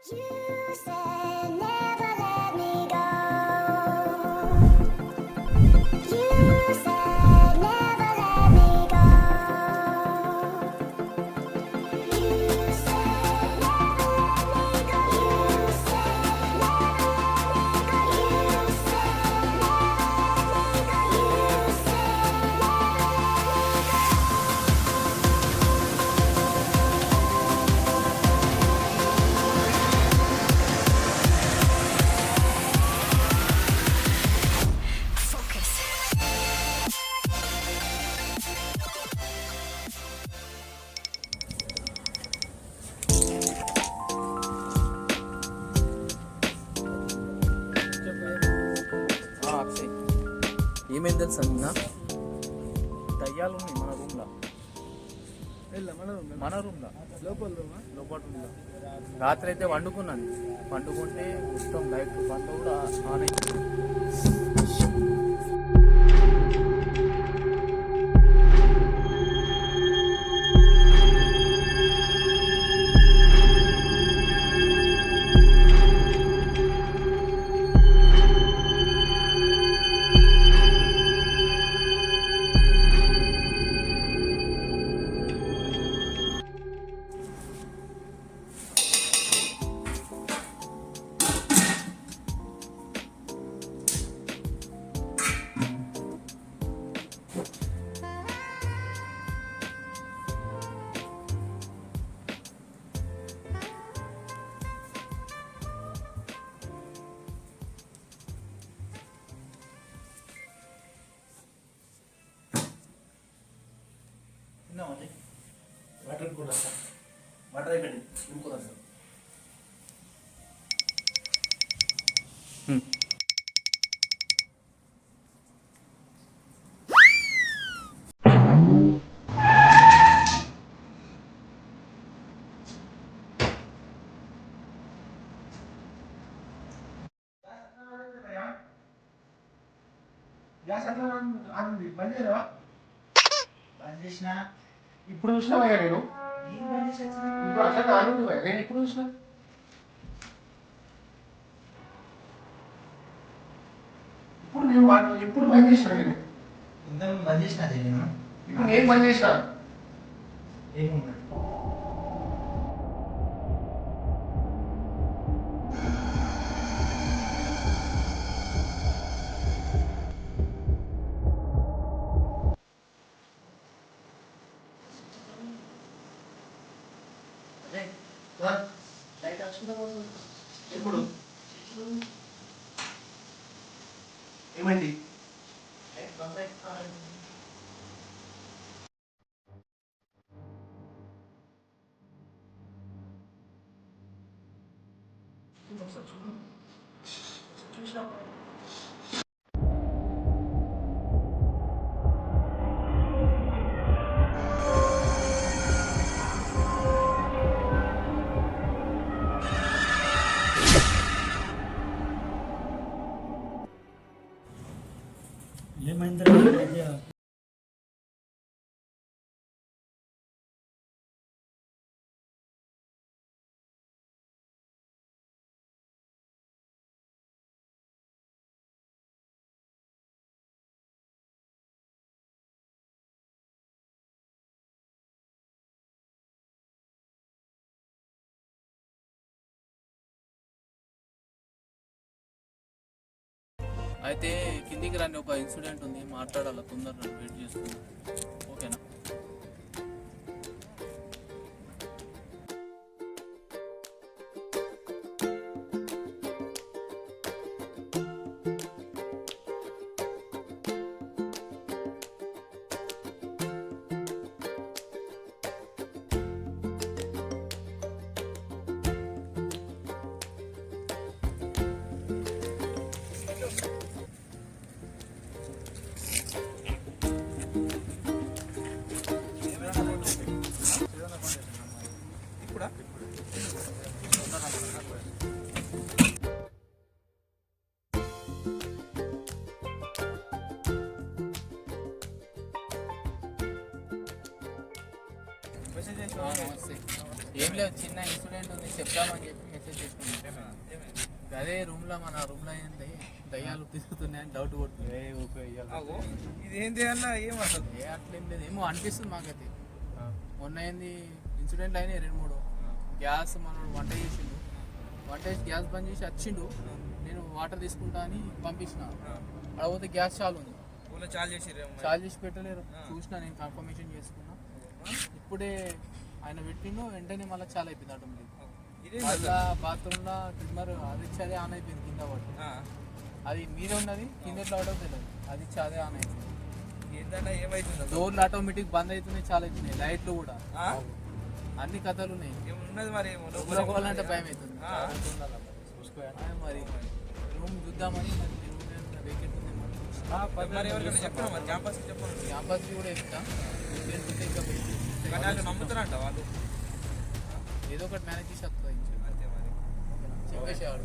You said never let me go. You said never let me go. You said never let me go. You said never let me go. You said never let me go. You said Akshay ఏమైంది తెలుసా నిన్న దయ్యాలు ఉన్నాయి మన రూమ్లో. మన రూమ్లో లోపల రూమ్లో రాత్రి అయితే వండుకున్నాను. వండుకుంటే మొత్తం లైట్ బంద్ కూడా ఆన్ అయింది. వాటర్ కూడా సార్ వాటర్ అయిపోయింది ఇంకో సార్ గ్యాస్ అట్లా ఆగింది బంద్ చేయరా బంద్ చేసినా ఇప్పుడు చూసినావయ్యా నేను ఇప్పుడు అట్లా కాను నేను ఎప్పుడు చూసినా ఇప్పుడు నేను ఎప్పుడు బంద్ చేసిన నేను ఇంతకు బంద్ చేసిన నేను ఇప్పుడు నేను బంద్ చేసిన ఏమున్నాడు లైట్ వచ్చుకుంటా ఎప్పుడు ఏమైంది చూసినా ఏమైందిరా అయితే కిందికి రండి, ఒక ఇన్సిడెంట్ ఉంది, మాట్లాడాలి, తొందరగా వెయిట్ చేస్తున్నా. ఓకేనా? ఏం లేదు, చిన్న ఇన్సిడెంట్ ఉంది చెప్తామని చెప్పి మెసేజ్ చేసుకున్నాం. అదే రూమ్లో మన రూమ్లో ఏంటి దయ్యాలు తిరుగుతున్నాయని డౌట్ కొడుతుంది. ఇది ఏంటి అన్న ఏం అసలు ఏ అట్లేం లేదు, ఏమో అనిపిస్తుంది మాకైతే. మొన్న ఏంది ఇన్సిడెంట్లు అయినాయి 2-3. గ్యాస్ మనోడు వంట చేసిండు, వంట చేసి గ్యాస్ బంద్ చేసి వచ్చిండు. నేను వాటర్ తీసుకుంటా అని పంపించిన, అక్కడ పోతే గ్యాస్ చాలు ఉంది. ఊళ్ళో చాలు చేసిర్రేమో మరి. చార్జ్ చేసి పెట్టలేరు. చూసినా నేను కన్ఫర్మేషన్ చేసుకున్నా. ఇప్పుడే ఆయన పెట్టిండు, వెంటనే మళ్ళీ చాలా అయిపోయింది ఆటోమేటిక్. ఇదేం మళ్ళా బాత్రూంలో ట్రిమ్మర్ అది అదే ఆన్ అయిపోయింది కింద పడి. అది మీద ఉన్నది, కింద ఎట్లా ఆడో తెలియదు, అది అదే ఆన్ అయిపోయింది. ఏంటన్నా ఏమైతుందో డోర్లు ఆటోమేటిక్ బంద్ అవుతున్నాయి, చాలా అవుతున్నాయి. లైట్లు కూడా అన్ని కథలు ఉన్నాయి. ఏమున్నది మరి ఏమో రూమ్లో పోవాలంటే భయం అవుతుంది. ఆ. మరి రూమ్ చూద్దామని మరి రూమ్ వేకెంట్ ఉంది మరి ఎవరికైనా చెప్పను మరి క్యాంపస్ చెప్పను క్యాంపస్ కూడా ఎక్కుతాం. కానీ వాళ్ళు నమ్ముతారంట వాళ్ళు. ఏదో ఒకటి మేనేజ్ చేసి వస్తుంది. అంతే మరి చెప్పేసేవాడు.